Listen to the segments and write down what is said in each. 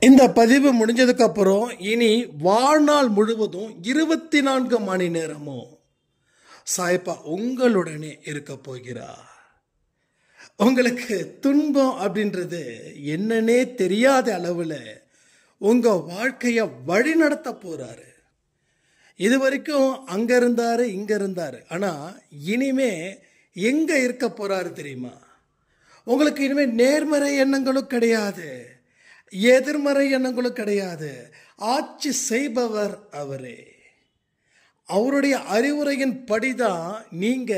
இந்த பதிவு முடிஞ்சதுக்கு அப்புறம் இனி வாழ்நாள் முழுவதும் 24 மணி நேரமும் சாயப்பா உங்களுடனே இருக்க போகிறார். உங்களுக்கு துன்பம் அப்படின்றது என்னன்னே தெரியாத அளவில் உங்க வாழ்க்கைய வழி நடத்த போறாரு. இது வரைக்கும் அங்க இருந்தாரு இங்க இருந்தாரு, ஆனா இனிமே எங்க இருக்க போறாரு தெரியுமா? உங்களுக்கு இனிமே நேர்மறை எண்ணங்களும் கிடையாது, எதிர்மறை எண்ணங்களும் கிடையாது. ஆட்சி செய்பவர் அவரே. அவருடைய அறிவுரையின் படிதான் நீங்க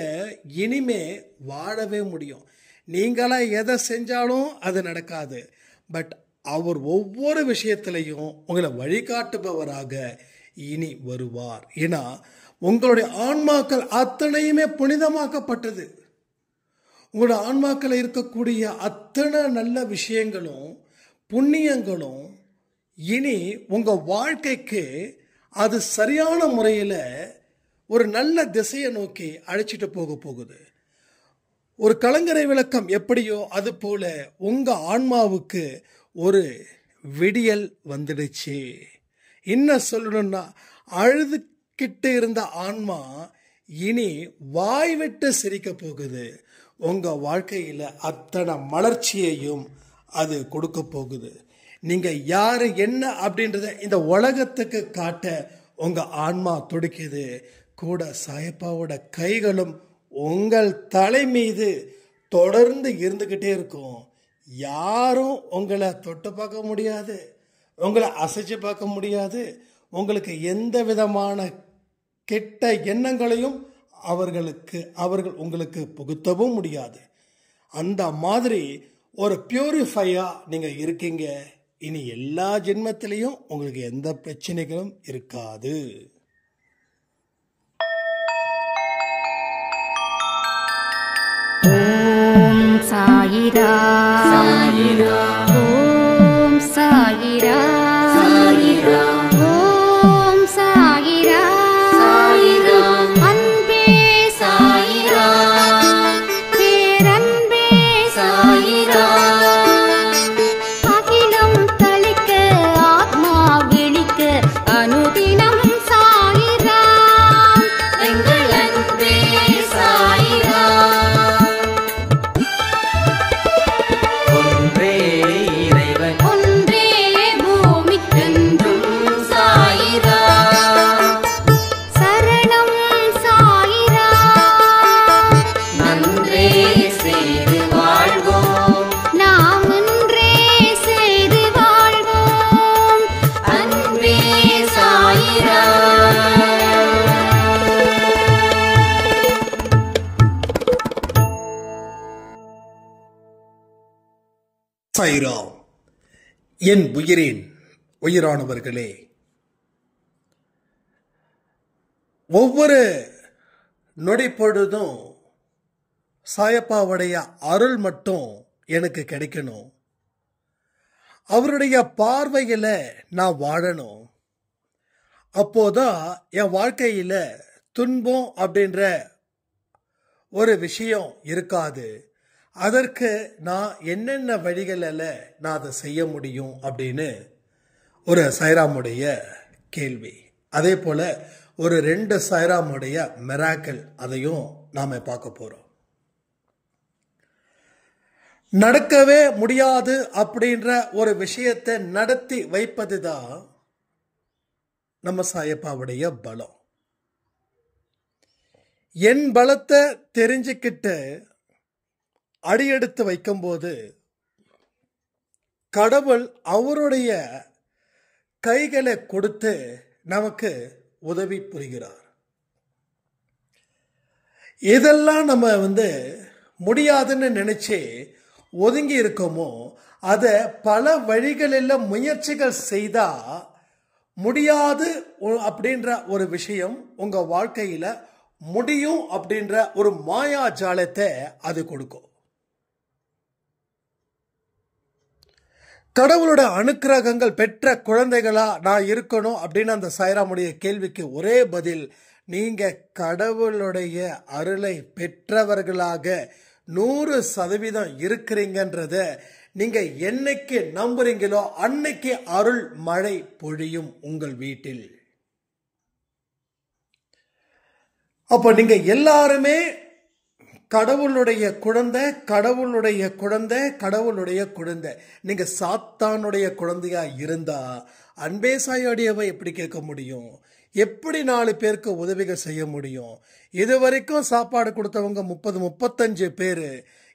இனிமே வாழவே முடியும். நீங்களா எதை செஞ்சாலும் அது நடக்காது. பட் அவர் ஒவ்வொரு விஷயத்திலையும் உங்களை வழிகாட்டுபவராக இனி வருவார். ஏன்னா உங்களுடைய ஆன்மாக்கள் அத்தனையுமே புனிதமாக்கப்பட்டது. உங்களோட ஆன்மாக்கள் இருக்கக்கூடிய அத்தனை நல்ல விஷயங்களும் புண்ணியங்களும் இனி உங்க வாழ்க்கைக்கு அது சரியான முறையில் ஒரு நல்ல திசையை நோக்கி அழைச்சிட்டு போகுது. ஒரு கலங்கரை விளக்கம் எப்படியோ அது போல உங்க ஆன்மாவுக்கு ஒரு விடியல் வந்துடுச்சு. என்ன சொல்லணும்னா, அழுதுகிட்டு இருந்த ஆன்மா இனி வாய் விட்டு சிரிக்க போகுது. உங்க வாழ்க்கையில் அத்தனை மலர்ச்சியையும் அது கொடுக்க போகுது. நீங்க யாரு என்ன அப்படின்றத இந்த உலகத்துக்கு காட்ட உங்க ஆன்மா துடிக்குது. கூட சாயப்பாவோட கைகளும் உங்கள் தலை மீது தொடர்ந்து இருந்துகிட்டே இருக்கும். யாரும் உங்களை தொட்டு பார்க்க முடியாது, உங்களை அசைச்சு பார்க்க முடியாது. உங்களுக்கு எந்த விதமான கெட்ட எண்ணங்களையும் அவர்கள் உங்களுக்கு புகுத்தவும் முடியாது. அந்த மாதிரி ஒரு பியூரிஃபையா நீங்க இருக்கீங்க. இனி எல்லா ஜென்மத்திலையும் உங்களுக்கு எந்த பிரச்சனைகளும் இருக்காது. ஓம் சாயிரா சாயிரா, ஓம் சாயிரா சாயிரா, ஓம் சாயிரா சாயிரா, அன்பே சாயிரா, பேரன்பே சாயிரா, அகிலம் தளிக்க ஆத்மா விழிக்க அனுதினம் சாயிரா, எங்கள் அன்பே சாயிரா. ஒன்றே இறைவன், ஒன்றே பூமிக்கென்றும் சாயிரா, சரணம் சாயிரா, நன்றே செய்து வாழ்வோம், நாம் ஒன்றே செய்து வாழ்வோம், அன்பே சாயிரா. சாய்ராம். என் உயிரின் உயிரானவர்களே, ஒவ்வொரு நொடி பொழுதும் சாயப்பாவுடைய அருள் மட்டும் எனக்கு கிடைக்கணும். அவருடைய பார்வையில் நான் வாழணும். அப்போதான் என் வாழ்க்கையில் துன்பம் அப்படின்ற ஒரு விஷயம் இருக்காது. அதற்கு நான் என்னென்ன வழிகளில் நான் அதை செய்ய முடியும் அப்படின்னு ஒரு சாய்ராமுடைய கேள்வி. அதே போல் ஒரு 2 சாய்ராமுடைய மிராக்கிள், அதையும் நாம் பார்க்க போகிறோம். நடக்கவே முடியாது அப்படின்ற ஒரு விஷயத்தை நடத்தி வைப்பது தான் நம்ம சாயப்பாவுடைய பலம். என் பலத்தை தெரிஞ்சுக்கிட்டு அடியெடுத்து வைக்கும்போது கடவுள் அவருடைய கைகளை கொடுத்து நமக்கு உதவி புரிகிறார். இதெல்லாம் நம்ம முடியாதுன்னு நினைச்சு ஒதுங்கி இருக்கோமோ, அதை பல வழிகளில் முயற்சிகள் செய்தா முடியாது அப்படின்ற ஒரு விஷயம் உங்க வாழ்க்கையில முடியும் அப்படின்ற ஒரு மாயாஜாலத்தை அது கொடுக்கும். கடவுளோட அனுக்கிரகங்கள் பெற்ற குழந்தைகளா நான் இருக்கணும் அப்படின்னு அந்த சாய்ராமுடைய கேள்விக்கு ஒரே பதில், நீங்க கடவுளுடைய அருளை பெற்றவர்களாக 100% இருக்கிறீங்கன்றத நீங்க என்னைக்கு நம்புறீங்களோ அன்னைக்கு அருள் மழை பொழியும் உங்கள் வீட்டில். அப்ப நீங்க எல்லாருமே கடவுளுடைய குழந்தை, கடவுளுடைய குழந்தை, கடவுளுடைய குழந்தை. நீங்க சாத்தானுடைய குழந்தையா இருந்தா அன்பே சாயோடையவை எப்படி கேட்க முடியும்? எப்படி 4 பேருக்கு உதவிகள் செய்ய முடியும்? இதுவரைக்கும் சாப்பாடு கொடுத்தவங்க 30-35 பேர்,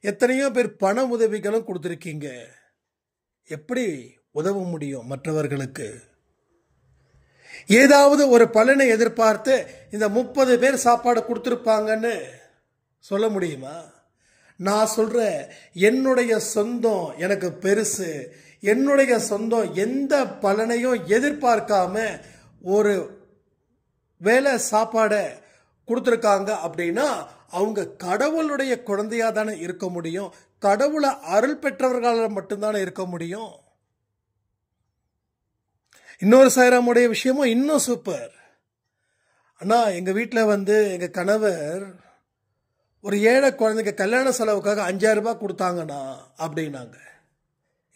எத்தனையோ பேர் பண உதவிகளும் கொடுத்துருக்கீங்க. எப்படி உதவ முடியும் மற்றவர்களுக்கு? ஏதாவது ஒரு பலனை எதிர்பார்த்து இந்த 30 பேர் சாப்பாடு கொடுத்துருப்பாங்கன்னு சொல்ல முடியுமா? நான் சொல்றேன், என்னுடைய சொந்தம் எனக்கு பெருசு. என்னுடைய சொந்தம் எந்த பலனையும் எதிர்பார்க்காம ஒரு வேளை சாப்பாடை கொடுத்துருக்காங்க அப்படின்னா அவங்க கடவுளுடைய குழந்தையா தானே இருக்க முடியும். கடவுளை அருள் பெற்றவர்களால் மட்டும்தானே இருக்க முடியும். இன்னொரு சாய்ராமுடைய விஷயமும் இன்னும் சூப்பர். அண்ணா, எங்க வீட்டில் எங்க கணவர் ஒரு ஏழை குழந்தைங்க கல்யாண செலவுக்காக 5000 ரூபாய் கொடுத்தாங்கண்ணா அப்படின்னாங்க.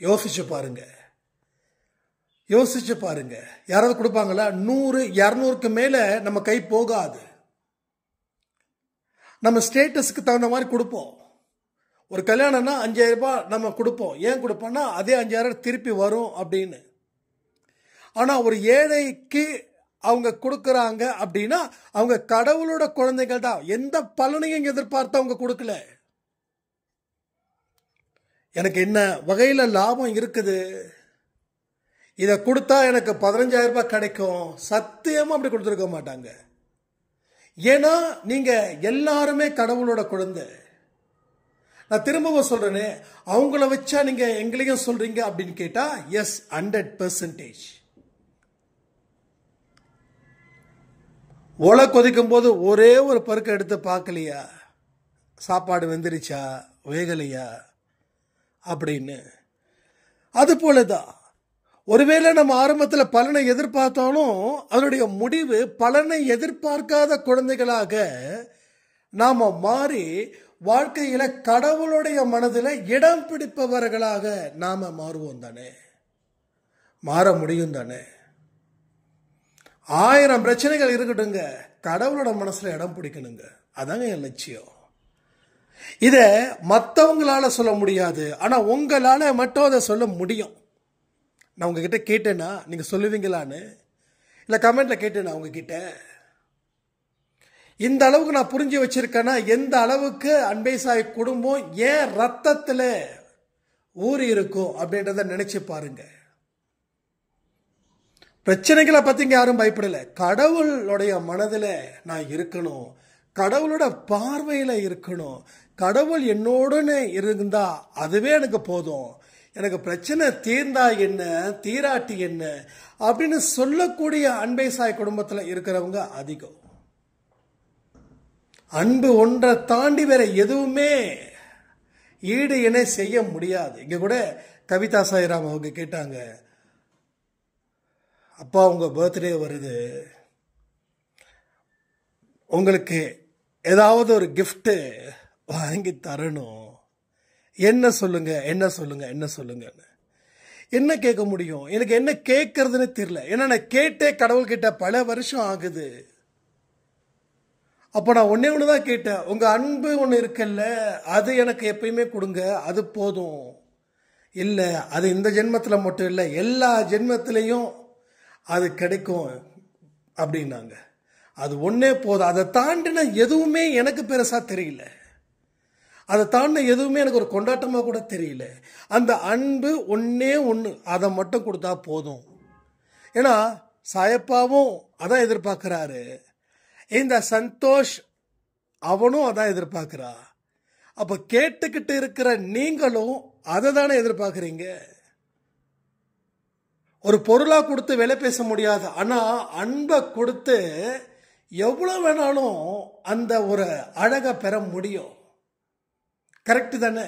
யோசிச்சு பாருங்க, யோசிச்சு பாருங்க. யாராவது கொடுப்பாங்களா? 100-200க்கு மேல நம்ம கை போகாது. நம்ம ஸ்டேட்டஸ்க்கு தகுந்த மாதிரி கொடுப்போம். ஒரு கல்யாணம்னா 5000 ரூபாய் நம்ம கொடுப்போம். ஏன் கொடுப்போம்னா அதே 5000 திருப்பி வரும் அப்படின்னு. ஆனா ஒரு ஏழைக்கு அவங்க கொடுக்கறாங்க அப்படின்னா அவங்க கடவுளோட குழந்தைகள் தான். எந்த பலனையும் எதிர்பார்த்து அவங்க கொடுக்கல. எனக்கு என்ன வகையில லாபம் இருக்குது, இதை கொடுத்தா எனக்கு 15000 ரூபாய் கிடைக்கும், சத்தியமா அப்படி கொடுத்துருக்க மாட்டாங்க. ஏன்னா நீங்க எல்லாருமே கடவுளோட குழந்தை. நான் திரும்பவும் சொல்றேனே, அவங்கள வச்சா நீங்க எங்களையும் சொல்றீங்க அப்படின்னு கேட்டா எஸ், 100%. ஒலை கொதிக்கும் போது ஒரே ஒரு பருக்க எடுத்து பார்க்கலையா, சாப்பாடு வெந்துருச்சா வேகலையா அப்படின்னு. அது போலதான் ஒருவேளை நம்ம ஆரம்பத்தில் பலனை எதிர்பார்த்தாலும் அதனுடைய முடிவு பலனை எதிர்பார்க்காத குழந்தைகளாக நாம மாறி வாழ்க்கையில கடவுளுடைய மனதில் இடம் பிடிப்பவர்களாக நாம மாறுவோம் தானே, மாற முடியும் தானே. 1000 பிரச்சனைகள் இருக்கட்டுங்க, கடவுளோட மனசுல இடம் பிடிக்கணுங்க. அதாங்க என் லட்சியம். இத மற்றவங்களால சொல்ல முடியாது, ஆனா உங்களால மட்டும் அதை சொல்ல முடியும். நான் உங்ககிட்ட கேட்டேன்னா நீங்க சொல்லுவீங்களான்னு, இல்ல கமெண்ட்ல கேட்டேன்னா உங்ககிட்ட இந்த அளவுக்கு நான் புரிஞ்சு வச்சிருக்கேன்னா எந்த அளவுக்கு அன்பே சாய் குடும்பம் ஏன் ரத்தத்துல ஊறி இருக்கும் அப்படின்றத நினைச்சு பாருங்க. பிரச்சனைகளை பத்தி இங்க யாரும் பயப்படல. கடவுளுடைய மனதில் நான் இருக்கணும், கடவுளோட பார்வையில இருக்கணும், கடவுள் என்னோடனே இருந்தா அதுவே எனக்கு போதும், எனக்கு பிரச்சனை தீர்ந்தா என்ன தீராட்டி என்ன அப்படின்னு சொல்லக்கூடிய அன்பே சாய் குடும்பத்தில் இருக்கிறவங்க அதிகம். அன்பு ஒன்றை தாண்டி வேற எதுவுமே ஈடு இணை செய்ய முடியாது. இங்க கூட கவிதா சாய்ராம் அவங்க கேட்டாங்க, அப்பா உங்க பர்த்டே வருது, உங்களுக்கு ஏதாவது ஒரு கிஃப்ட் வாங்கி தரணும், என்ன சொல்லுங்க என்ன சொல்லுங்க என்ன சொல்லுங்க. என்ன கேட்க முடியும்? எனக்கு என்ன கேட்கறதுன்னு தெரியல. ஏன்னா நான் கேட்டே கடவுள்கிட்ட பல வருஷம் ஆகுது. அப்போ நான் ஒன்னே ஒண்ணுதான் கேட்டேன், உங்க அன்பு ஒன்று இருக்குல்ல அது எனக்கு எப்பயுமே கொடுங்க, அது போதும். இல்ல அது இந்த ஜென்மத்தில் மட்டும் இல்லை எல்லா ஜென்மத்திலையும் அது கிடைக்கும் அப்படின்னாங்க. அது ஒன்னே போதும், அதை தாண்டின எதுவுமே எனக்கு பெருசா தெரியல, அதை தாண்டின எதுவுமே எனக்கு ஒரு கொண்டாட்டமா கூட தெரியல. அந்த அன்பு ஒன்னே ஒன்று, அதை மட்டும் கொடுத்தா போதும். ஏன்னா சாயப்பாவும் அதான் எதிர்பார்க்கிறாரு, இந்த சந்தோஷ் அவனும் அதான் எதிர்பார்க்கிறா. அப்ப கேட்டுக்கிட்டு இருக்கிற நீங்களும் அதை தானே எதிர்பார்க்கிறீங்க. ஒரு பொருளா கொடுத்து விலை பேச முடியாது, ஆனா அன்பை கொடுத்து எவ்வளவு வேணாலும் அந்த ஒரு அழகை பெற முடியும். கரெக்ட் தானே?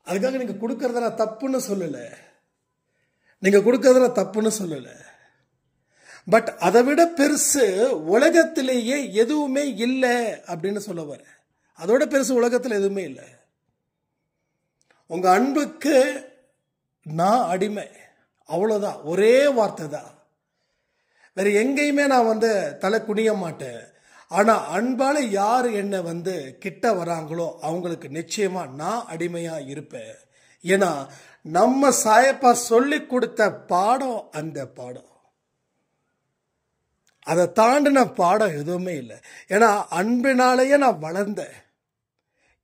அதுக்காக நீங்க கொடுக்கறத தப்புன்னு சொல்லல, நீங்க கொடுக்கறத தப்புன்னு சொல்லல. பட் அதை விட பெருசு உலகத்திலேயே எதுவுமே இல்லை அப்படின்னு சொல்ல வர. அதோட பெருசு உலகத்தில் எதுவுமே இல்லை. உங்க அன்புக்கு நான் அடிமை, அவ்வளோதான். ஒரே வார்த்தை தான். வேற எங்கேயுமே நான் தலை குனிய மாட்டேன். ஆனா அன்பால யார் என்ன கிட்ட வராங்களோ அவங்களுக்கு நிச்சயமா நான் அடிமையா இருப்பேன். ஏன்னா நம்ம சாயப்பா சொல்லி கொடுத்த பாடம் அந்த பாடம். அதை தாண்டின பாடம் எதுவுமே இல்லை. ஏன்னா அன்பினாலேயே நான் வளர்ந்தேன்.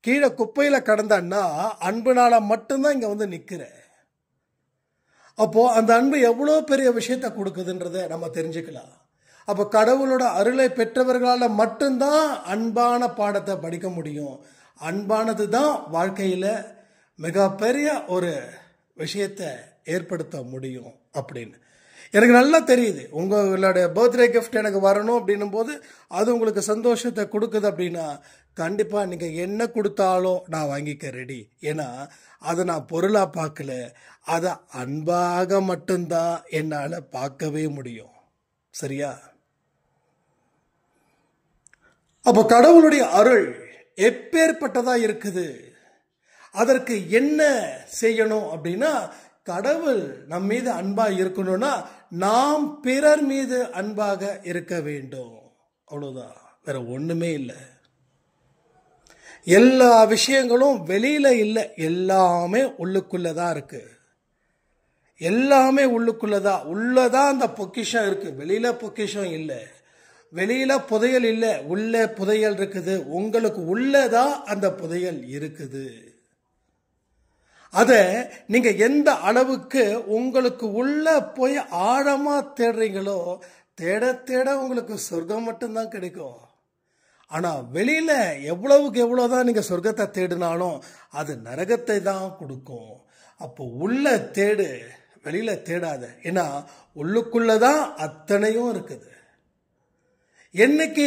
கீழே குப்பையில கடந்தேன்னா அன்புனால மட்டும்தான் இங்க நிக்கிறேன். அப்போ அந்த அன்பு எவ்வளோ பெரிய விஷயத்தை கொடுக்குதுன்றத நம்ம தெரிஞ்சுக்கலாம். அப்போ கடவுளோட அருளை பெற்றவர்களால் மட்டும்தான் அன்பான பாடத்தை படிக்க முடியும். அன்பானது தான் வாழ்க்கையில் மிகப்பெரிய ஒரு விஷயத்தை ஏற்படுத்த முடியும் அப்படின்னு எனக்கு நல்லா தெரியுது. உங்களுடைய பர்த்டே கிஃப்ட் எனக்கு வரணும் அப்படின்னும் போது அது உங்களுக்கு சந்தோஷத்தை கொடுக்குது அப்படின்னா கண்டிப்பாக நீங்கள் என்ன கொடுத்தாலும் நான் வாங்கிக்க ரெடி. ஏன்னா அதை நான் பொருளாக பார்க்கல, அதை அன்பாக மட்டும்தான் என்னால் பார்க்கவே முடியும். சரியா? அப்போ கடவுளுடைய அருள் எப்பேற்பட்டதா இருக்குது, அதற்கு என்ன செய்யணும் அப்படின்னா, கடவுள் நம் மீது அன்பா இருக்கணும்னா நாம் பிறர் மீது அன்பாக இருக்க வேண்டும். அவ்வளவுதான், வேற ஒண்ணுமே இல்லை. எல்லா விஷயங்களும் வெளியில இல்லை, எல்லாமே உள்ளுக்குள்ளதான் இருக்கு. எல்லாமே உள்ளுக்குள்ளதான். உள்ளதான் அந்த பொக்கிஷம் இருக்கு, வெளியில பொக்கிஷம் இல்லை. வெளியில புதையல் இல்லை, உள்ள புதையல் இருக்குது. உங்களுக்கு உள்ளதான் அந்த புதையல் இருக்குது. அத நீங்க எந்த அளவுக்கு உங்களுக்கு உள்ள போய் ஆழமா தேடுறீங்களோ தேட தேட உங்களுக்கு சொர்க்கம் மட்டும்தான் கிடைக்கும். ஆனா வெளியில எவ்வளவுக்கு எவ்வளவுதான் நீங்க சொர்க்கத்தை தேடினாலும் அது நரகத்தை தான் கொடுக்கும். அப்போ உள்ள தேடு, வெளியில தேடாத. ஏன்னா உள்ளுக்குள்ளதான் அத்தனையும் இருக்குது. என்னைக்கு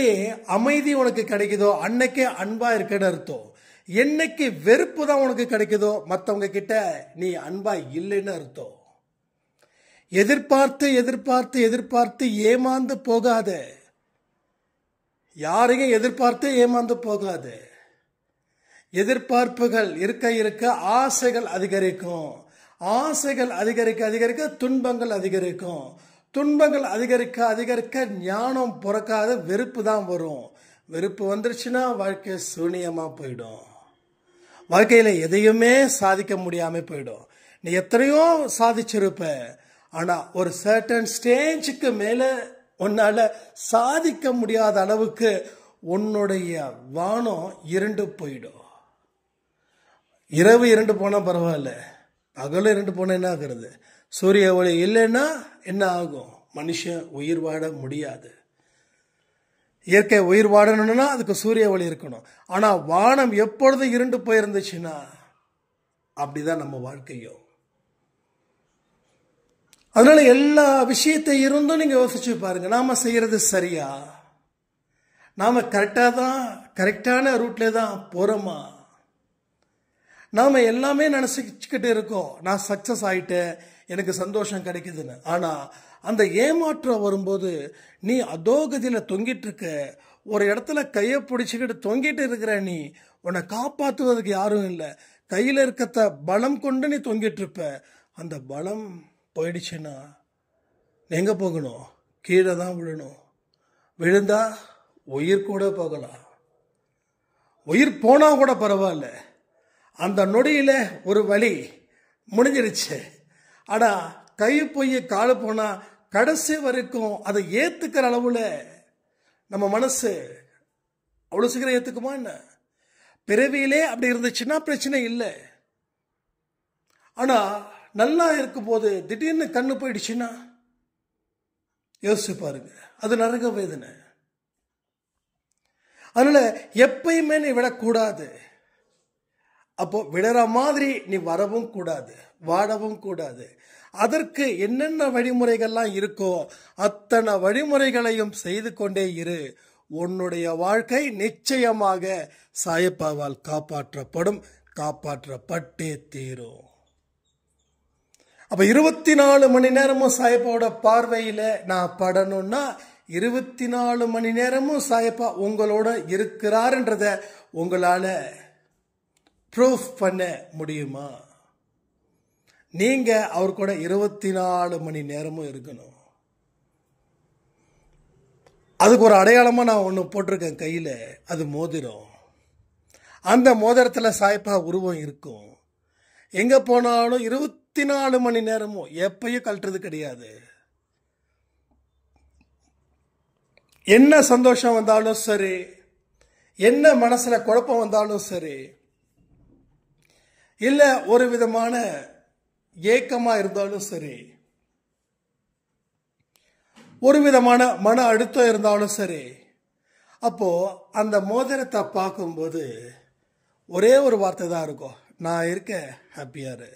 அமைதி உனக்கு கிடைக்குதோ அன்னைக்கே அன்பா இருக்குன்னு அர்த்தம். என்னைக்கு வெறுப்பு தான் உனக்கு கிடைக்குதோ மற்றவங்க கிட்ட நீ அன்பா இல்லைன்னு அர்த்தம். எதிர்பார்த்து எதிர்பார்த்து எதிர்பார்த்து ஏமாந்து போகாத. யாரையும் எதிர்பார்த்து ஏமாந்து போகாத. எதிர்பார்ப்புகள் இருக்க இருக்க ஆசைகள் அதிகரிக்கும். ஆசைகள் அதிகரிக்க அதிகரிக்க துன்பங்கள் அதிகரிக்கும். துன்பங்கள் அதிகரிக்க அதிகரிக்க ஞானம் பிறக்காத வெறுப்பு தான் வரும். வெறுப்பு வந்துருச்சுன்னா வாழ்க்கை சூனியமா போயிடும். வாழ்க்கையில எதையுமே சாதிக்க முடியாம போயிடும். நீ எத்தனையோ சாதிச்சிருப்ப, ஆனா ஒரு சர்டன் ஸ்டேஜுக்கு மேல உன்னால சாதிக்க முடியாத அளவுக்கு உன்னுடைய வானம் இருண்டு போயிடும். இரவு இருண்டு போனா பரவாயில்ல, பகலும் இருண்டு போனா என்ன ஆகுறது? சூரிய ஒளி இல்லைன்னா என்ன ஆகும்? மனுஷன் உயிர் வாழ முடியாது. இயற்கை உயிர் வாழணும்னா அதுக்கு சூரிய ஒளி இருக்கணும். ஆனா வானம் எப்பொழுதும் இருண்டு போயிருந்துச்சுன்னா அப்படிதான் நம்ம வாழ்க்கையும். அதனால எல்லா விஷயத்தை இருந்தும் நீங்க யோசிச்சு பாருங்க, நாம செய்யறது சரியா? நாம கரெக்டான ரூட்ல தான் போறோமா? நாம எல்லாமே நினைச்சுக்கிட்டு இருக்கோம், நான் சக்சஸ் ஆயிட்டேன், எனக்கு சந்தோஷம் கிடைக்குதுன்னு. ஆனா அந்த ஏமாற்றம் வரும்போது நீ அதோகதியில தொங்கிட்டு இருக்க, ஒரு இடத்துல கையை பிடிச்சுக்கிட்டு தொங்கிட்டு இருக்கிற நீ, உன்னை காப்பாற்றுவதற்கு யாரும் இல்லை. கையில இருக்கத்த பலம் கொண்டு நீ தொங்கிட்டு இருப்ப. அந்த பலம் போயிடுச்சுன்னா எங்க போகணும்? கீழே தான் விழணும். விழுந்தா உயிர் கூட போகலாம். உயிர் போனா கூட பரவாயில்ல, அந்த நொடியில ஒரு வலி முடிஞ்சிருச்சு. ஆனா கை போய் காலு போனா கடைசி வரைக்கும் அதை ஏத்துக்கிற அளவுல நம்ம மனசு அவ்வளவு சீக்கிரம் ஏத்துக்குமா என்ன? பிறவியிலே அப்படி இருந்துச்சுன்னா பிரச்சனை இல்லை. ஆனா நல்லா இருக்கும் போது திடீர்னு கண்ணு போயிடுச்சுன்னா யோசிச்சு பாருங்க, அது நரக வேதனை. அதனால எப்பயுமே நீ விடக்கூடாது. அப்போ விடற மாதிரி நீ வரவும் கூடாது, வாடவும் கூடாது. அதற்கு என்னென்ன வழிமுறைகள்லாம் இருக்கோ அத்தனை வழிமுறைகளையும் செய்து கொண்டே இரு. உன்னுடைய வாழ்க்கை நிச்சயமாக சாயப்பாவால் காப்பாற்றப்படும், காப்பாற்றப்பட்டே தீரும். அப்ப 24 மணி நேரமும் சாயப்பாவோட பார்வையில நான் படணும்னா 24 மணி நேரமும் சாயப்பா உங்களோட இருக்கிறார்ன்றத உங்களால ப்ரூஃப் பண்ண முடியுமா? நீங்க அவர் கூட 24 மணி நேரமும் இருக்கணும். அதுக்கு ஒரு அடையாளமா நான் ஒன்று போட்டிருக்கேன் கையில, அது மோதிரம். அந்த மோதிரத்துல சாய்ப்பா உருவம் இருக்கும். எங்க போனாலும் 24 மணி நேரமும் எப்பயும் கழட்டுறது கிடையாது. என்ன சந்தோஷம் வந்தாலும் சரி, என்ன மனசுல குழப்பம் வந்தாலும் சரி, இல்ல ஒரு விதமான ஏக்கமா இருந்தாலும் சரி, ஒரு விதமான மன அழுத்தம் இருந்தாலும் சரி, அப்போ அந்த மோதிரத்தை பார்க்கும்போது ஒரே ஒரு வார்த்தை தான் இருக்கும், நான் இருக்க ஹாப்பியாரு,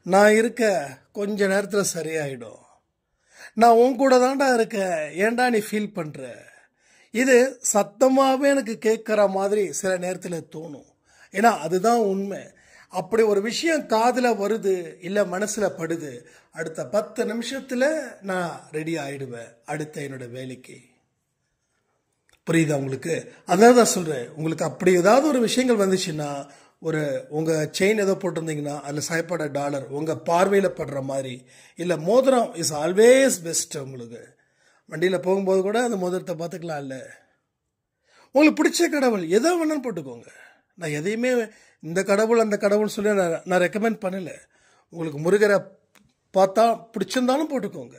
நான் இருக்க கொஞ்ச நேரத்தில் சரியாயிடும், நான் உன் கூட தான்டா இருக்கேன், ஏன்டா நீ ஃபீல் பண்ற. இது சத்தமாகவே எனக்கு கேட்குற மாதிரி சில நேரத்தில் தோணும். ஏன்னா அதுதான் உண்மை. அப்படி ஒரு விஷயம் காதில் வருது, இல்லை மனசில் படுது, அடுத்த 10 நிமிஷத்தில் நான் ரெடி ஆயிடுவேன் அடுத்த என்னோட வேலைக்கு. புரியுதா உங்களுக்கு? அதான் தான் சொல்கிறேன். உங்களுக்கு அப்படி ஏதாவது ஒரு விஷயங்கள் வந்துச்சுன்னா, ஒரு உங்கள் செயின் ஏதோ போட்டிருந்தீங்கன்னா அதில் சாய்ப்பாட டாலர் உங்கள் பார்வையில் படுற மாதிரி, இல்லை மோதிரம் இஸ் ஆல்வேஸ் பெஸ்ட். உங்களுக்கு வண்டியில் போகும்போது கூட அந்த மோதிரத்தை பார்த்துக்கலாம். இல்லை உங்களுக்கு பிடிச்ச கடவுள் எதோ வேணாலும் போட்டுக்கோங்க. நான் எதையுமே இந்த கடவுள் அந்த கடவுள் சொல்லி நான் ரெக்கமெண்ட் பண்ணலை. உங்களுக்கு முருகரை பார்த்தா பிடிச்சிருந்தாலும் போட்டுக்கோங்க,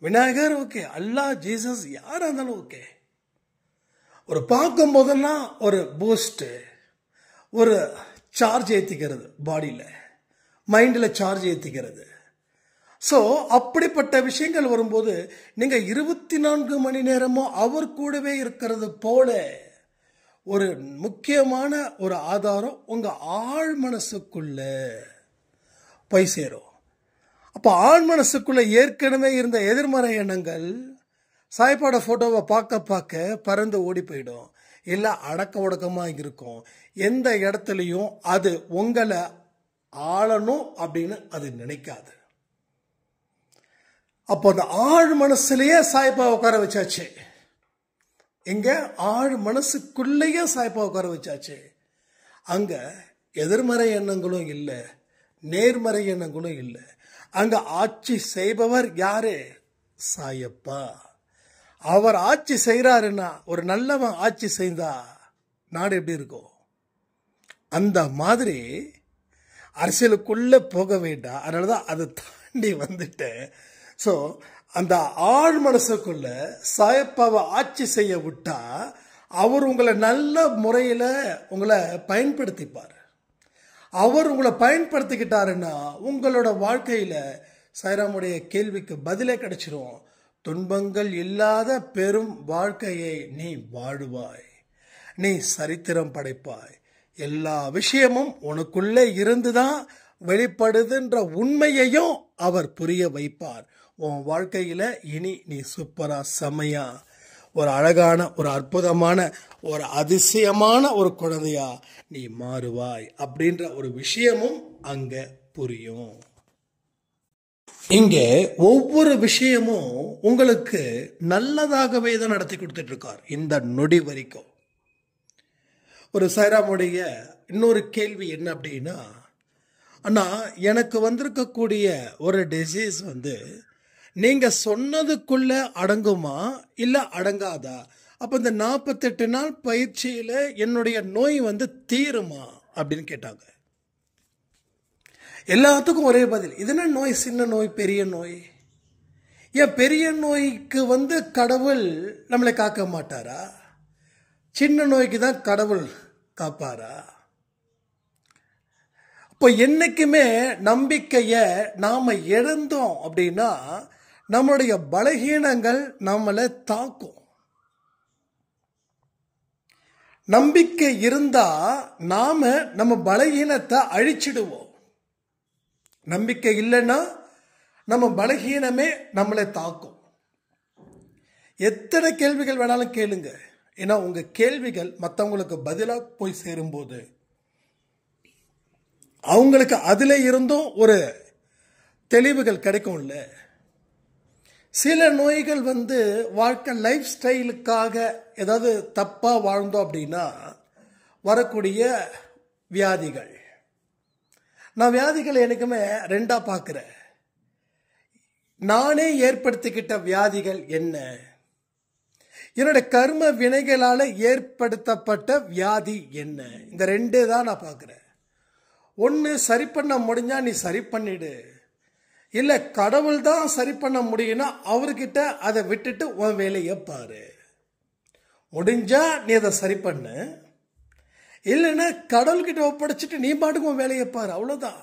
விநாயகர் ஓகே, அல்லாஹ், ஜீசஸ் யாராக இருந்தாலும் ஓகே. ஒரு பார்க்கும் போதெல்லாம் ஒரு பூஸ்ட்டு, ஒரு சார்ஜ் ஏற்றிக்கிறது, பாடியில் மைண்டில் சார்ஜ் ஏற்றிக்கிறது. ஸோ அப்படிப்பட்ட விஷயங்கள் வரும்போது நீங்கள் 24 மணி நேரமும் அவர் கூடவே இருக்கிறது போல ஒரு முக்கியமான ஒரு ஆதாரம் உங்கள் ஆழ் மனசுக்குள்ள போய் சேரும். அப்போ ஆழ் மனசுக்குள்ள ஏற்கனவே இருந்த எதிர்மறை எண்ணங்கள் சாய்ப்பாட ஃபோட்டோவை பார்க்க பார்க்க பறந்து ஓடி போயிடும். இல்லை அடக்க ஒடுக்கமாக இருக்கும். எந்த இடத்துலையும் அது உங்களை ஆளணும் அப்படின்னு அது நினைக்காது. அப்போ அந்த ஆழ் மனசுலயே சாய்ப்பா உட்கார வச்சாச்சு. இங்க ஆழ் மனசுக்குள்ளேயே சாய்ப்பா உட்கார வச்சாச்சு. அங்க எதிர்மறை எண்ணங்களும் இல்லை, நேர்மறை எண்ணங்களும் இல்லை. அங்க ஆட்சி செய்பவர் யாரு? சாயப்பா. அவர் ஆட்சி செய்கிறாருன்னா, ஒரு நல்லவன் ஆட்சி செய்தா நாடு எப்படி இருக்கும்? அந்த மாதிரி அரசியலுக்குள்ள போக வேண்டாம். அதனாலதான் அதை தாண்டி வந்துட்டேன். ஸோ அந்த ஆழ் மனசுக்குள்ள சாயப்பாவை ஆட்சி செய்ய விட்டா அவர் உங்களை நல்ல முறையில் உங்களை பயன்படுத்திப்பார். அவர் உங்களை பயன்படுத்திக்கிட்டாருன்னா உங்களோட வாழ்க்கையில் சாய்ராமுடைய கேள்விக்கு பதிலே கிடைச்சிரும். துன்பங்கள் இல்லாத பெரும் வாழ்க்கையை நீ வாழுவாய், நீ சரித்திரம் படைப்பாய், எல்லா விஷயமும் உனக்குள்ளே இருந்துதான் வெளிப்படுதுன்ற உண்மையையும் அவர் புரிய வைப்பார். உன் வாழ்க்கையில் இனி நீ சூப்பரா செமையா ஒரு அழகான ஒரு அற்புதமான ஒரு அதிசயமான ஒரு குழந்தையா நீ மாறுவாய் அப்படின்ற ஒரு விஷயமும் அங்க புரியும். இங்கே ஒவ்வொரு விஷயமும் உங்களுக்கு நல்லதாகவே தான் நடத்தி கொடுத்துட்டு இருக்கார் இந்த நொடி வரைக்கும். ஒரு சாய்ராமுடைய இன்னொரு கேள்வி என்ன அப்படின்னா, அண்ணா எனக்கு வந்திருக்கக்கூடிய ஒரு டிசீஸ் நீங்க சொன்னதுக்குள்ள அடங்குமா இல்ல அடங்காதா? அப்ப இந்த 48 நாள் பயிற்சியில என்னுடைய நோய் தீருமா அப்படின்னு கேட்டாங்க. எல்லாத்துக்கும் ஒரே பதில், இது என்ன நோய்? சின்ன நோய், பெரிய நோய்? ஏன் பெரிய நோய்க்கு கடவுள் நம்மளை காக்க மாட்டாரா? சின்ன நோய்க்கு தான் கடவுள் காப்பாரா? இப்போ என்னைக்குமே நம்பிக்கைய நாம இழந்தோம் அப்படின்னா நம்மளுடைய பலகீனங்கள் நம்மளை தாக்கும். நம்பிக்கை இருந்தா நாம நம்ம பலகீனத்தை அழிச்சிடுவோம். நம்பிக்கை இல்லைன்னா நம்ம பலகீனமே நம்மளை தாக்கும். எத்தனை கேள்விகள் வேணாலும் கேளுங்க, ஏன்னா உங்க கேள்விகள் மற்றவங்களுக்கு பதிலாக போய் சேரும்போது அவங்களுக்கு அதுல இருந்தும் ஒரு தெளிவுகள் கிடைக்கும்ல. சில நோய்கள் வாழ்க்கை லைஃப் ஸ்டைலுக்காக ஏதாவது தப்பா வாழ்ந்தோம் அப்படின்னா வரக்கூடிய வியாதிகள். நான் வியாதிகளை எனக்குமே ரெண்டா பார்க்கிறேன். நானே ஏற்படுத்திக்கிட்ட வியாதிகள் என்ன, என்னோட கர்ம வினைகளால ஏற்படுத்தப்பட்ட வியாதி என்ன, இந்த ரெண்டே தான் நான் பார்க்கிறேன். ஒன்று சரி பண்ண முடிஞ்சா நீ சரி பண்ணிடு, இல்லை கடவுள் தான் சரி பண்ண முடியும்னா அவர்கிட்ட அதை விட்டுட்டு உன் வேலையை பாரு. முடிஞ்சா நீ அதை சரி பண்ணு, இல்லைன்னா கடவுள்கிட்ட ஒப்படைச்சிட்டு நீ பாட்டுக்கு உன் வேலையை பாரு, அவ்வளோதான்.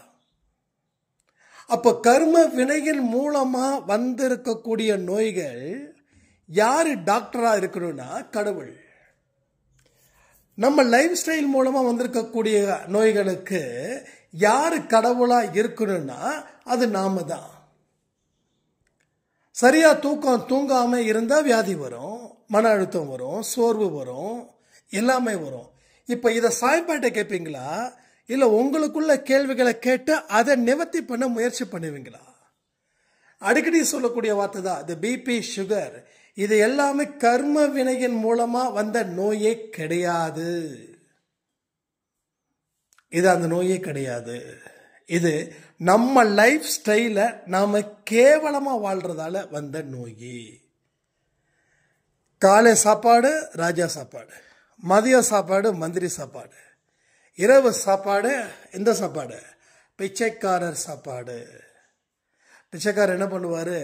அப்போ கர்ம வினைகள் மூலமா வந்திருக்கக்கூடிய நோய்கள் யாரு டாக்டரா இருக்கணும்னா கடவுள். நம்ம லைஃப் ஸ்டைல் மூலமா வந்திருக்கக்கூடிய நோய்களுக்கு யாரு கடவுளா இருக்கணும்னா அது நாம தான். சரியா தூங்காம இருந்தா வியாதி வரும், மன அழுத்தம் வரும், சோர்வு வரும், எல்லாமே வரும். இப்ப இதை சாய்பாட்டை கேட்பீங்களா, இல்ல உங்களுக்குள்ள கேள்விகளை கேட்டு அதை நிவர்த்தி பண்ண முயற்சி பண்ணுவீங்களா? அடிக்கடி சொல்லக்கூடிய வார்த்தை தான் இந்த பிபி, சுகர், இது எல்லாமே கர்ம வினையின் மூலமா வந்த நோயே கிடையாது. இது அந்த நோயே கிடையாது. இது நம்ம லைஃப் ஸ்டைல நாம கேவலமா வாழ்றதால வந்த நோயே. காலை சாப்பாடு ராஜா சாப்பாடு, மதிய சாப்பாடு மந்திரி சாப்பாடு, இரவு சாப்பாடு எந்த சாப்பாடு, பிச்சைக்காரர் சாப்பாடு. பிச்சைக்காரர் என்ன பண்ணுவாரு,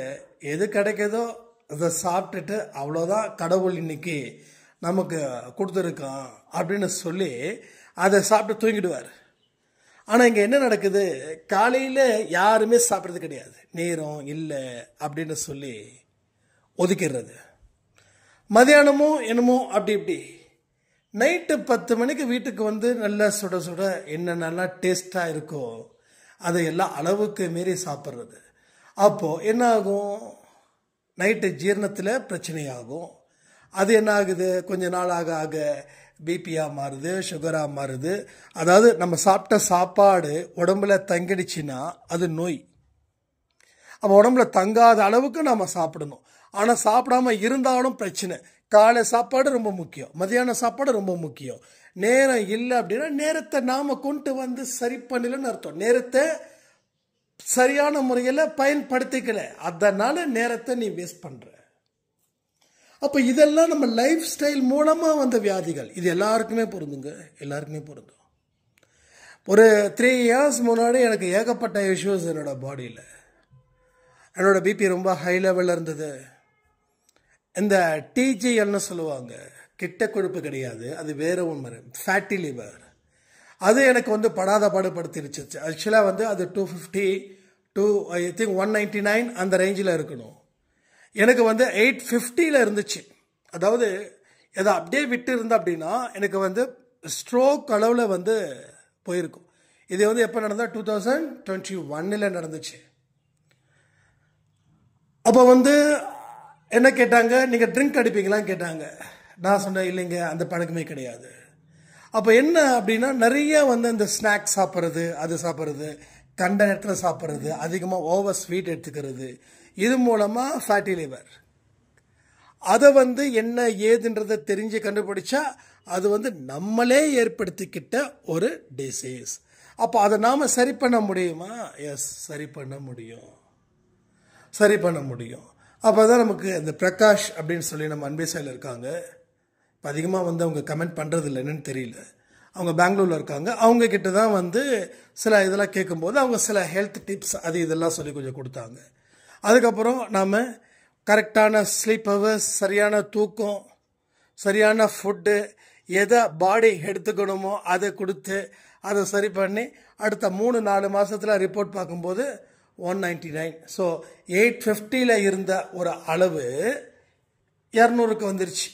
எது கிடைக்குதோ அதை சாப்பிட்டுட்டு அவ்வளோதான் கடவுள் இன்னைக்கு நமக்கு கொடுத்துருக்கான் அப்படின்னு சொல்லி அதை சாப்பிட்டு தூங்கிடுவார். ஆனால் இங்கே என்ன நடக்குது, காலையில் யாருமே சாப்பிட்றது கிடையாது, நேரம் இல்லை அப்படின்னு சொல்லி ஒதுக்கிடுறது. மதியானமும் என்னமோ அப்படி இப்படி. நைட்டு 10 மணிக்கு வீட்டுக்கு வந்து நல்லா சுட சுட என்ன நல்லா டேஸ்டாக இருக்கோ அதையெல்லாம் அளவுக்கு மீறி சாப்பிட்றது. அப்போது என்ன ஆகும், நைட்டு ஜீரணத்தில் பிரச்சனையாகும். அது என்ன ஆகுது, கொஞ்ச நாள் ஆக ஆக பிபியாக மாறுது, சுகராக மாறுது. அதாவது நம்ம சாப்பிட்ட சாப்பாடு உடம்புல தங்கிடுச்சுன்னா அது நோய். அப்போ உடம்புல தங்காத அளவுக்கு நம்ம சாப்பிடணும். ஆனால் சாப்பிடாம இருந்தாலும் பிரச்சனை. காலை சாப்பாடு ரொம்ப முக்கியம், மதியான சாப்பாடு ரொம்ப முக்கியம். நேரம் இல்லை அப்படின்னா நேரத்தை நாம் கொண்டு வந்து சரி பண்ணலன்னு அர்த்தம். நேரத்தை சரியான முறையில் பயன்படுத்திக்கல, அதனால நேரத்தை நீ வேஸ்ட் பண்ற. அப்போ இதெல்லாம் நம்ம லைஃப் ஸ்டைல் மூலமாக வந்த வியாதிகள். இது எல்லாருக்குமே பொருந்துங்க, எல்லாருக்குமே பொருந்தும். ஒரு 3 years முன்னாடி எனக்கு ஏகப்பட்ட இஷ்யூஸ் என்னோட பாடியில். என்னோட பிபி ரொம்ப ஹை லெவலில் இருந்தது. இந்த டிஜிஎல்னு சொல்லுவாங்க, கிட்ட கொழுப்பு கிடையாது, அது வேற ஒன்று, ஃபேட்டி லிவர். அது எனக்கு வந்து படாத பாடுபடுத்திருச்சு. ஆக்சுவலாக வந்து அது 250 to I think 199 அந்த ரேஞ்சில் இருக்கணும். எனக்கு வந்து 850 இருந்துச்சு. அதாவது எதை அப்படியே விட்டு இருந்தா அப்படின்னா எனக்கு வந்து ஸ்ட்ரோக் அளவில் வந்து போயிருக்கும். இது வந்து எப்போ நடந்தால் 2021 நடந்துச்சு. அப்போ வந்து என்ன கேட்டாங்க, நீங்கள் ட்ரிங்க் அடிப்பீங்களான்னு கேட்டாங்க. நான் சொன்னேன் இல்லைங்க, அந்த பழக்கமே கிடையாது. அப்போ என்ன அப்படின்னா நிறைய வந்து இந்த ஸ்நாக்ஸ் சாப்பிட்றது, அது சாப்பிட்றது, கண்ட நேரத்தில் சாப்பிட்றது, அதிகமாக ஓவர் ஸ்வீட் எடுத்துக்கிறது, இது மூலமாக ஃபேட்டி லிவர். அதை வந்து என்ன ஏதுன்றதை தெரிஞ்சு கண்டுபிடிச்சா அது வந்து நம்மளே ஏற்படுத்திக்கிட்ட ஒரு டிசீஸ். அப்போ அதை நாம் சரி பண்ண முடியுமா? எஸ், சரி பண்ண முடியும், சரி பண்ண முடியும். அப்போ தான் நமக்கு இந்த பிரகாஷ் அப்படின்னு சொல்லி நம்ம அன்பேசாயில் இருக்காங்க. இப்போ அதிகமாக வந்து அவங்க கமெண்ட் பண்ணுறது இல்லை, என்னன்னு தெரியல. அவங்க பெங்களூரில் இருக்காங்க. அவங்க கிட்ட தான் வந்து சில இதெல்லாம் கேட்கும்போது அவங்க சில ஹெல்த் டிப்ஸ் அது இதெல்லாம் சொல்லி கொஞ்சம் கொடுத்தாங்க. அதுக்கப்புறம் நாம் கரெக்டான ஸ்லீப் ஹவர்ஸ், சரியான தூக்கம், சரியான ஃபுட்டு, எதை பாடி எடுத்துக்கணுமோ அதை கொடுத்து அதை சரி பண்ணி அடுத்த 3-4 மாதத்தில் ரிப்போர்ட் பார்க்கும்போது 199. ஸோ 850 இருந்த ஒரு அளவு 200க்கு வந்துருச்சு.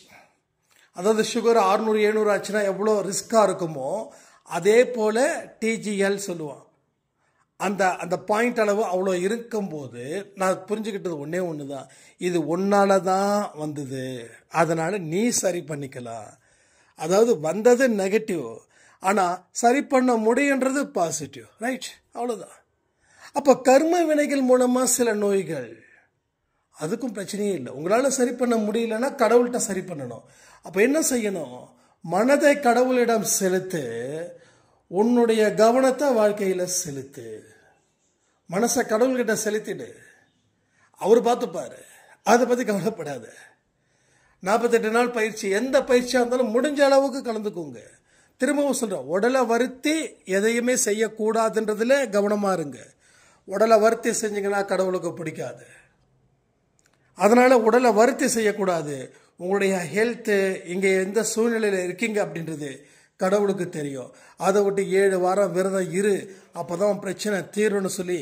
அதாவது சுகர் 600-700 ஆச்சுன்னா எவ்வளோ ரிஸ்காக இருக்குமோ அதே போல் டிஜிஎல் சொல்லுவான். அந்த பாயிண்ட் அளவு அவ்வளோ இருக்கும்போது நான் புரிஞ்சுக்கிட்டது ஒன்று தான், இது ஒன்னால தான் வந்தது, அதனால் நீ சரி பண்ணிக்கலாம். அதாவது வந்தது நெகட்டிவ், ஆனால் சரி பண்ண முடியுன்றது பாசிட்டிவ், ரைட்? அவ்வளோதான். அப்போ கர்ம வினைகள் மூலமாக சில நோய்கள், அதுக்கும் பிரச்சனையே இல்லை. உங்களால் சரி பண்ண முடியலன்னா கடவுள்கிட்ட சரி பண்ணணும். அப்போ என்ன செய்யணும்? மனதை கடவுளிடம் செலுத்து, உன்னுடைய கவனத்தை வாழ்க்கையில் செலுத்து. மனசை கடவுள்கிட்ட செலுத்திடு, அவர் பார்த்துப்பாரு. அதை பற்றி கவலைப்படாத. 48 நாள் பயிற்சி, எந்த பயிற்சியாக இருந்தாலும் முடிஞ்ச அளவுக்கு கலந்துக்கோங்க. திரும்பவும் சொல்கிறேன், உடலை வருத்தி எதையுமே செய்யக்கூடாதுன்றதுல கவனமாக இருங்க. உடலை வருத்தி செஞ்சீங்கன்னா கடவுளுக்கு பிடிக்காது. அதனால் உடலை வருத்தி செய்யக்கூடாது. உங்களுடைய ஹெல்த்து இங்கே எந்த சூழ்நிலையில் இருக்கீங்க அப்படின்றது கடவுளுக்கு தெரியும். அதை விட்டு 7 வாரம் விரதம் இரு, அப்போ தான் பிரச்சனை தீரும்னு சொல்லி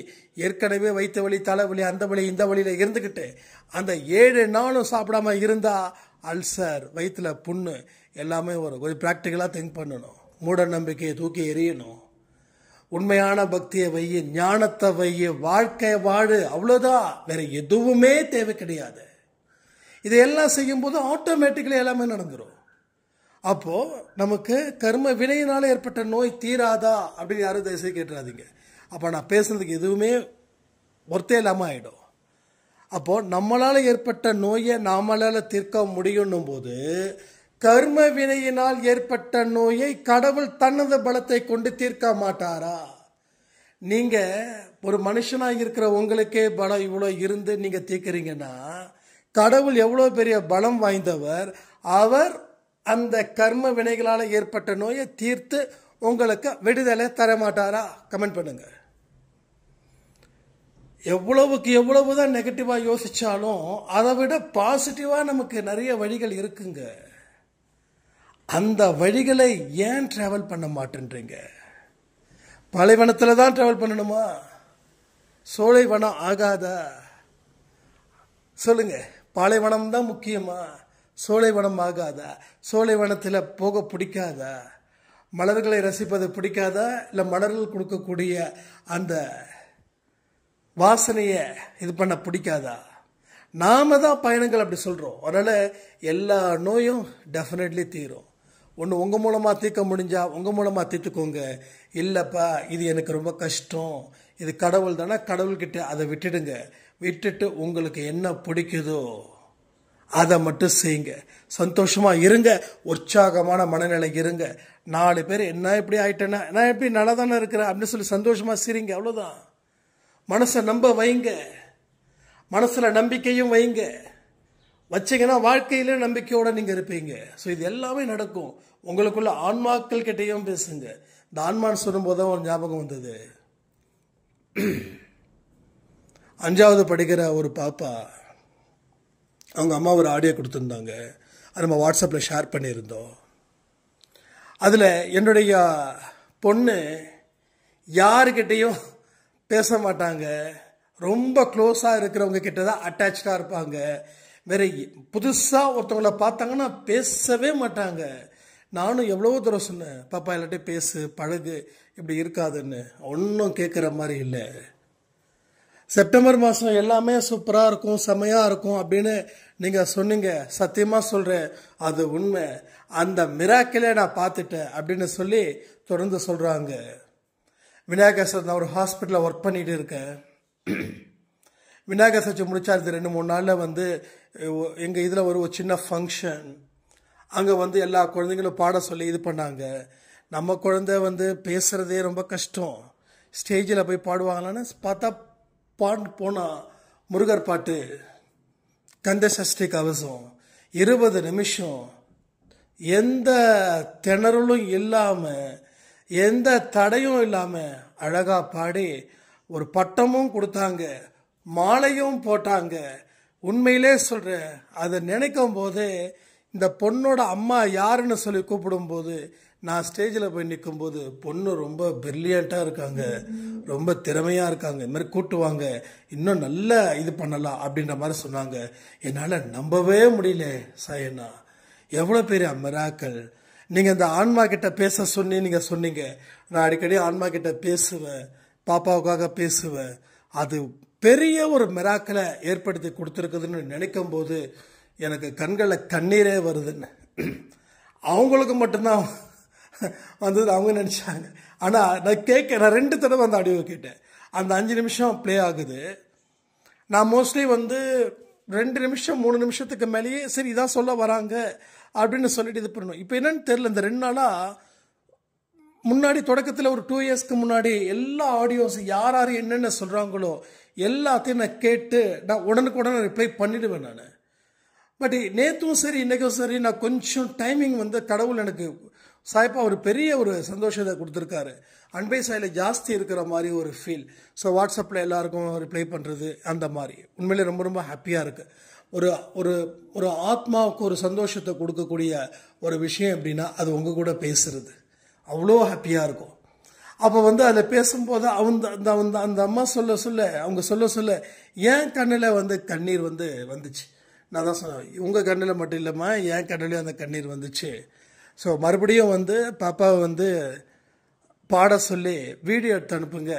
ஏற்கனவே வயிற்று வலி, தலைவலி, அந்த வலி இந்த வழியில் இருந்துக்கிட்டு அந்த 7 நாளும் சாப்பிடாம இருந்தால் அல்சர், வயிற்றுல புண்ணு எல்லாமே வரும். கொஞ்சம் ப்ராக்டிக்கலாக திங்க் பண்ணணும். மூட நம்பிக்கையை தூக்கி எறியணும். உண்மையான பக்தியை வைய, ஞானத்தை வைய, வாழ்க்கையை வாழு, அவ்வளோதான். வேற எதுவுமே தேவை கிடையாது. இதையெல்லாம் செய்யும்போது ஆட்டோமேட்டிக்கலி எல்லாமே நடந்துடும். அப்போது நமக்கு கர்ம வினையினால் ஏற்பட்ட நோய் தீராதா அப்படின்னு யாரும் தயவுசெய்து கேட்டுறாதீங்க. அப்போ நான் பேசுனதுக்கு எதுவுமே ஒர்த்தே இல்லாமல் ஆகிடும். அப்போது நம்மளால் ஏற்பட்ட நோயை நாமளால் தீர்க்க முடியும் போது கர்ம வினையினால் ஏற்பட்ட நோயை கடவுள் தனது பலத்தை கொண்டு தீர்க்க மாட்டாரா? நீங்கள் ஒரு மனுஷனாக இருக்கிற உங்களுக்கே பலம் இவ்வளோ இருந்து நீங்கள் தீர்க்கிறீங்கன்னா கடவுள் எவ்வளோ பெரிய பலம் வாய்ந்தவர். அவர் அந்த கர்ம வினைகளால் ஏற்பட்ட நோயை தீர்த்து உங்களுக்கு விடுதலை தர மாட்டாரா? கமெண்ட் பண்ணுங்க. எவ்வளவுக்கு எவ்வளவுதான் நெகட்டிவாக யோசித்தாலும் அதை விட பாசிட்டிவாக நமக்கு நிறைய வழிகள் இருக்குங்க. அந்த வழிகளை ஏன் ட்ராவல் பண்ண மாட்டேன்றீங்க? பாலைவனத்தில் தான் ட்ராவல் பண்ணணுமா? சோலைவனம் ஆகாதா? சொல்லுங்க. பாலைவனம் தான் முக்கியமா? சோலைவனம் ஆகாதா? சோலைவனத்தில் போக பிடிக்காதா? மலர்களை ரசிப்பது பிடிக்காதா? இல்லை மலர்கள் கொடுக்கக்கூடிய அந்த வாசனையை இது பண்ண பிடிக்காதா? நாம தான் பயணங்கள் அப்படி சொல்கிறோம். அதனால் எல்லா நோயும் டெஃபினெட்லி தீரும். ஒன்று உங்கள் மூலமாக தீர்க்க முடிஞ்சால் உங்கள் மூலமாக தீர்த்துக்கோங்க. இல்லைப்பா இது எனக்கு ரொம்ப கஷ்டம், இது கடவுள் தானே, கடவுள்கிட்ட அதை விட்டுடுங்க. விட்டுட்டு உங்களுக்கு என்ன பிடிக்குதோ அதை மட்டும் செய்யுங்க. சந்தோஷமாக இருங்க, உற்சாகமான மனநிலை இருங்க. 4 பேர் என்ன இப்படி ஆயிட்டேன்னா நான் எப்படி நல்லா தானே இருக்கிறேன் அப்படின்னு சொல்லி சந்தோஷமாக சிரிங்க. அவ்வளோதான். மனசை நம்ப வைங்க, மனசில் நம்பிக்கையும் வைங்க. வச்சிங்கன்னா வாழ்க்கையிலே நம்பிக்கையோடு நீங்கள் இருப்பீங்க. ஸோ இது எல்லாமே நடக்கும். உங்களுக்குள்ள ஆன்மாக்கள் கிட்டையும் பேசுங்க. இந்த ஆன்மான்னு சொல்லும்போது தான் ஒரு ஞாபகம் வந்தது. 5வது படிக்கிற ஒரு பாப்பா, அவங்க அம்மா ஒரு ஆடியோ கொடுத்துருந்தாங்க. அது நம்ம வாட்ஸ்அப்பில் ஷேர் பண்ணியிருந்தோம். அதில் என்னுடைய பொண்ணு யாருக்கிட்டையும் பேச மாட்டாங்க, ரொம்ப க்ளோஸாக இருக்கிறவங்க கிட்ட தான் அட்டாச்சாக இருப்பாங்க. வேற புதுசாக ஒருத்தவங்கள பார்த்தாங்கன்னா பேசவே மாட்டாங்க. நானும் எவ்வளோ தூரம் சொன்னேன், பாப்பா எல்லாட்டையும் பேசு, பழகு, இப்படி இருக்காதுன்னு. ஒன்றும் கேட்குற மாதிரி இல்லை. செப்டம்பர் மாதம் எல்லாமே சூப்பராக இருக்கும், செமையாக இருக்கும் அப்படின்னு நீங்கள் சொன்னீங்க. சத்தியமாக சொல்கிறேன், அது உண்மை. அந்த மிராக்கிலே நான் பார்த்துட்டேன் அப்படின்னு சொல்லி தொடர்ந்து சொல்கிறாங்க. விநாயகர் சார், நான் ஒரு ஹாஸ்பிட்டலில் ஒர்க் பண்ணிகிட்டு இருக்கேன். விநாயகர் சதுர்த்தி முடிச்சா அது 2-3 நாளில் வந்து எங்கள் இதில் ஒரு சின்ன ஃபங்க்ஷன். அங்கே வந்து எல்லா குழந்தைங்களும் பாட சொல்லி இது பண்ணாங்க. நம்ம குழந்தை வந்து பேசுகிறதே ரொம்ப கஷ்டம். ஸ்டேஜில் போய் பாடுவாங்களான்னு பார்த்தா போனால் முருகர் பாட்டு, கந்த சஷ்டி கவசம், 20 நிமிஷம் எந்த திணறலும் இல்லாமல் எந்த தடையும் இல்லாமல் அழகாக பாடி ஒரு பட்டமும் கொடுத்தாங்க, மாலையும் போட்டாங்க. உண்மையிலே சொல்கிறேன், அதை நினைக்கும் போது இந்த பொண்ணோட அம்மா யாருன்னு சொல்லி கூப்பிடும்போது நான் ஸ்டேஜில் போய் நிற்கும்போது பொண்ணு ரொம்ப பிரில்லியண்ட்டாக இருக்காங்க, ரொம்ப திறமையாக இருக்காங்க, இந்த மாதிரி கூட்டுவாங்க, இன்னும் நல்லா இது பண்ணலாம் அப்படின்ற மாதிரி சொன்னாங்க. என்னால் நம்பவே முடியல சாயண்ணா, எவ்வளோ பெரிய மிராக்கள். நீங்கள் இந்த ஆன்மா கிட்ட பேச நீங்கள் சொன்னீங்க. நான் அடிக்கடி ஆன்மா கிட்ட பேசுவேன், பாப்பாவுக்காக பேசுவேன். அது பெரிய ஒரு மிராக்களை ஏற்படுத்தி கொடுத்துருக்குதுன்னு நினைக்கும் போது எனக்கு கண்களில் கண்ணீரே வருதுன்னு. அவங்களுக்கு மட்டும்தான் வந்தது, அவங்க நினச்சாங்க. ஆனால் நான் நான் 2 தடவை அந்த ஆடியோ கேட்டேன். அந்த 5 நிமிஷம் ப்ளே ஆகுது. நான் மோஸ்ட்லி வந்து 2 நிமிஷம் 3 நிமிஷத்துக்கு மேலேயே சரி இதான் சொல்ல வராங்க அப்படின்னு சொல்லிட்டு இது பண்ணணும். இப்போ என்னன்னு தெரியல, இந்த 2 நாளாக முன்னாடி தொடக்கத்தில் ஒரு 2 இயர்ஸ்க்கு முன்னாடி எல்லா ஆடியோஸ் யார் யார் என்னென்ன சொல்கிறாங்களோ எல்லாத்தையும் நான் கேட்டு நான் உடனுக்குடனே ரிப்ளை பண்ணிவிடுவேன் நான். பட் நேற்றும் சரி இன்றைக்கும் சரி நான் கொஞ்சம் டைமிங் வந்து கடவுள் எனக்கு சாய்ப்பா ஒரு பெரிய ஒரு சந்தோஷத்தை கொடுத்துருக்காரு. அன்பே சாயில் ஜாஸ்தி இருக்கிற மாதிரி ஒரு ஃபீல். ஸோ வாட்ஸ்அப்பில் எல்லாருக்கும் ரிப்ளை பண்ணுறது அந்த மாதிரி உண்மையிலே ரொம்ப ரொம்ப ஹாப்பியாக இருக்குது. ஒரு ஒரு ஒரு ஆத்மாவுக்கு ஒரு சந்தோஷத்தை கொடுக்கக்கூடிய ஒரு விஷயம் அப்படின்னா அது உங்கள் கூட பேசுகிறது அவ்வளோ ஹாப்பியாக இருக்கும். அப்போ வந்து அதில் பேசும்போது அந்த அம்மா அவங்க சொல்ல என் கண்ணில் வந்து கண்ணீர் வந்து வந்துச்சு. நான் தான் சொன்னேன், உங்கள் கண்ணில் மட்டும் இல்லைம்மா என் கண்ணிலையும் அந்த கண்ணீர் வந்துச்சு. ஸோ மறுபடியும் வந்து பாப்பாவை வந்து பாட சொல்லி வீடியோ எடுத்து அனுப்புங்க,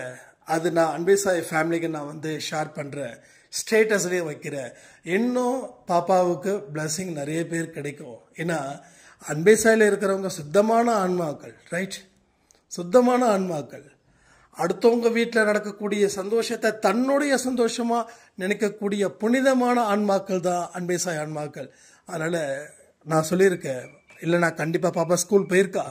அது நான் அன்பே சாய் ஃபேமிலிக்கு நான் வந்து ஷேர் பண்ணுறேன், ஸ்டேட்டஸ்லேயே வைக்கிறேன். இன்னும் பாப்பாவுக்கு பிளஸ்ஸிங் நிறைய பேர் கிடைக்கும். ஏன்னா அன்பே சாயில் இருக்கிறவங்க சுத்தமான ஆன்மாக்கள், ரைட்? சுத்தமான ஆன்மாக்கள். அடுத்தவங்க வீட்டில் நடக்கக்கூடிய சந்தோஷத்தை தன்னுடைய சந்தோஷமாக நினைக்கக்கூடிய புனிதமான ஆன்மாக்கள் தான் அன்பே சாய் ஆன்மாக்கள். அதனால் நான் சொல்லியிருக்கேன், இல்லை நான் கண்டிப்பாக பாப்பா ஸ்கூல் போயிருக்கா,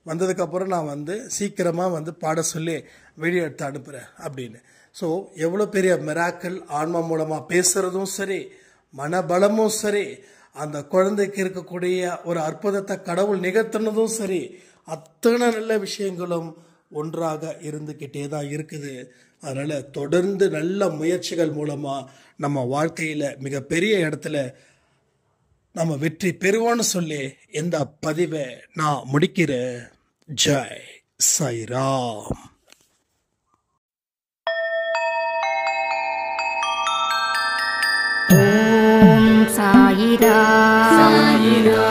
வந்ததுக்கப்புறம் நான் வந்து சீக்கிரமாக வந்து பாட சொல்லி வீடியோ எடுத்து அனுப்புகிறேன் அப்படின்னு. ஸோ எவ்வளோ பெரிய மிராக்கள் ஆன்மா மூலமாக பேசுகிறதும் சரி, மனபலமும் சரி, அந்த குழந்தைக்கு இருக்கக்கூடிய ஒரு அற்புதத்தை கடவுள் நிகழ்த்தினதும் சரி, அத்தனை நல்ல விஷயங்களும் ஒன்றாக இருந்துக்கிட்டே தான் இருக்குது. அதனால் தொடர்ந்து நல்ல முயற்சிகள் மூலமாக நம்ம வாழ்க்கையில் மிகப்பெரிய இடத்துல நம்ம வெற்றி பெறுவோன்னு சொல்லி இந்த பதிவை நான் முடிக்கிறேன். ஜெய் சாய்ராம். ஓம் சாயிரா சாயிரா